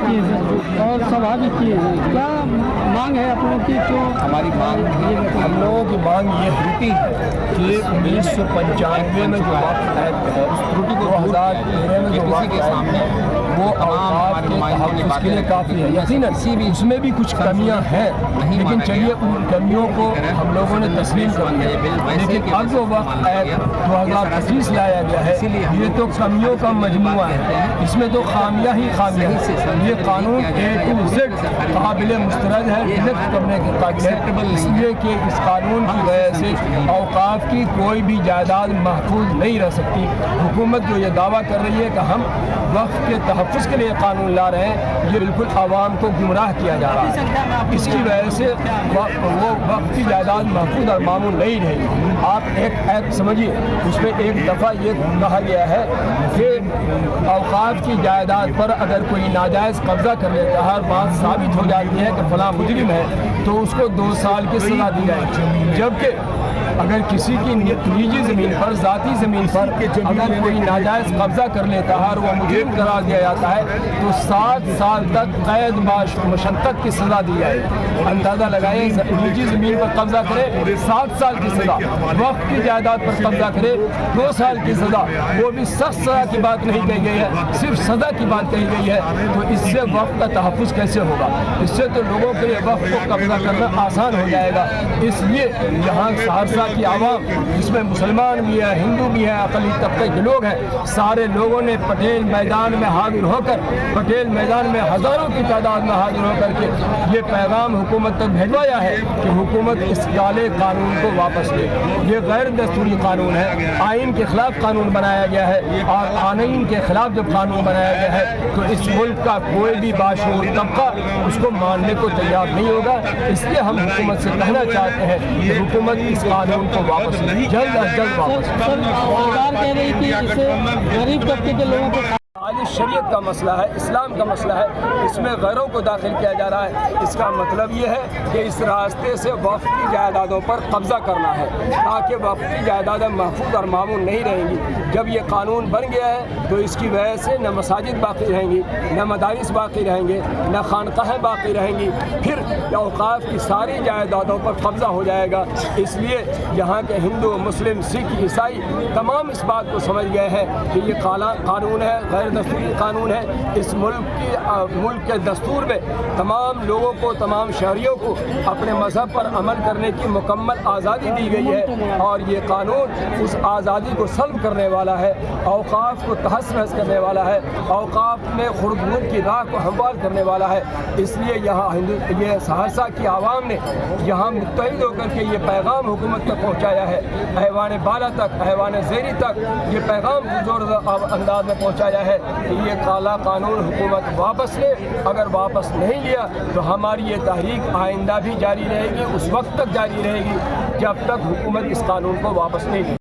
की और सभा भी किए हैं, क्या मांग है आप लोगों की? क्यों हमारी मांग, हम लोगों की मांग ये त्रुटि कि 1995 में जो वक्त है, उस त्रुटि को 2013 में जो वक्त है वो औकाफ के तहफ़्फ़ुज़ के लिए काफ़ी है। यकीनन उसमें भी कुछ कमियां हैं, लेकिन चलिए उन कमियों को हम लोगों ने तस्लीम कर लिया। लेकिन अब जो वक्त 2025 लाया गया है, ये तो कमियों का मजमूआ है, इसमें तो खामियां ही खामियां हैं। ये कानून A to Z काबिल मुस्तरद है, नक़्द करने के काबिल है, इसलिए कि इस कानून की वजह से औकाफ की कोई भी जायदाद महफूज नहीं रह सकती। हुकूमत जो ये दावा कर रही है कि हम वक्फ के तहफ़्फ़ुज़ के लिए कानून ला रहे हैं, ये बिल्कुल आवाम को गुमराह किया जा रहा है। इसकी वजह से वो वक्फ की जायदाद महफूज और मामूल नहीं रहेगी। आप एक एक्ट समझिए, उसमें एक दफ़ा ये कहा गया है कि औकाफ की जायदाद पर अगर कोई नाजायज़ कब्ज़ा कर लेता है और बात साबित हो जाती है कि फलां मुजरिम है, तो उसको 2 साल की सज़ा दी जाएगी। जबकि अगर किसी की निजी ज़मीन पर, ज़ाती ज़मीन पर अगर कोई नाजायज़ कब्ज़ा कर लेता है और वो मुजरिम करार दिया जाता है, तो 7 साल तक कैद मशक्क़त की सज़ा दी जाएगी। अंदाज़ा लगाए, निजी ज़मीन पर कब्ज़ा करे 7 साल की सज़ा, वक्फ की जायदाद पर कब्ज़ा करे 2 साल की सज़ा, वो भी सख्त सज़ा की बात नहीं कही गई है, सिर्फ सज़ा की बात कही गई है। तो इससे वक्फ का तहफ़्फ़ुज़ कैसे होगा? इससे तो लोगों के लिए वक्फ को कब्ज़ा करना आसान हो जाएगा। इसलिए यहाँ सहरसा की आवाम, जिसमें मुसलमान भी है, हिंदू भी है, अक़ली तबके के लोग हैं, सारे लोगों ने पटेल मैदान में हाजिर होकर, पटेल मैदान में हज़ारों की तादाद में हाजिर होकर के ये पैगाम हुकूमत तक भिजवाया है कि हुकूमत इस काले कानून को वापस ले। ये गैर दस्तूरी कानून है, आइन के खिलाफ कानून बनाया गया है, और आइन के खिलाफ जब कानून बनाया गया है तो इस मुल्क का कोई भी बाशऊर तबका उसको मानने को तैयार नहीं होगा। इसलिए हम हुकूमत से कहना चाहते हैं कि हुकूमत इस कानून को वापस जल्द अज जल्द वापस। सरकार कह रही कि इससे गरीब तबके के लोगों को आज शरीयत का मसला है, इस्लाम का मसला है, इसमें गैरों को दाखिल किया जा रहा है। इसका मतलब ये है कि इस रास्ते से वक्फ की जायदादों पर कब्ज़ा करना है, ताकि वक्फ की जायदादें महफूज और मामूल नहीं रहेंगी। जब ये कानून बन गया है तो इसकी वजह से न मसाजिद बाकी रहेंगी, न मदारिस बाकी रहेंगे, न खानकाहें बाकी रहेंगी, फिर औकाफ की सारी जायदादों पर कब्ज़ा हो जाएगा। इसलिए यहाँ के हिंदू, मुस्लिम, सिख, ईसाई तमाम इस बात को समझ गए हैं कि ये काला कानून है, गैर दस्तूरी कानून है। इस मुल्क के दस्तूर में तमाम लोगों को, तमाम शहरियों को अपने मज़हब पर अमल करने की मुकम्मल आज़ादी दी गई है, और ये कानून उस आज़ादी को सल्ब करने वाला है, औकाफ को तहस-नहस करने वाला है, औकाफ में खुर्द की राह को हमवार करने वाला है। इसलिए यहाँ ये सहरसा की आवाम ने यहाँ मुत्तहिद होकर के ये पैगाम हुकूमत तक पहुँचाया है, ऐवान बाला तक, ऐवान ज़ेरी तक ये पैगाम जोर अंदाज में पहुँचाया है कि ये काला कानून हुकूमत वापस ले। अगर वापस नहीं लिया तो हमारी ये तहरीक आइंदा भी जारी रहेगी, उस वक्त तक जारी रहेगी जब तक हुकूमत इस कानून को वापस नहीं ले।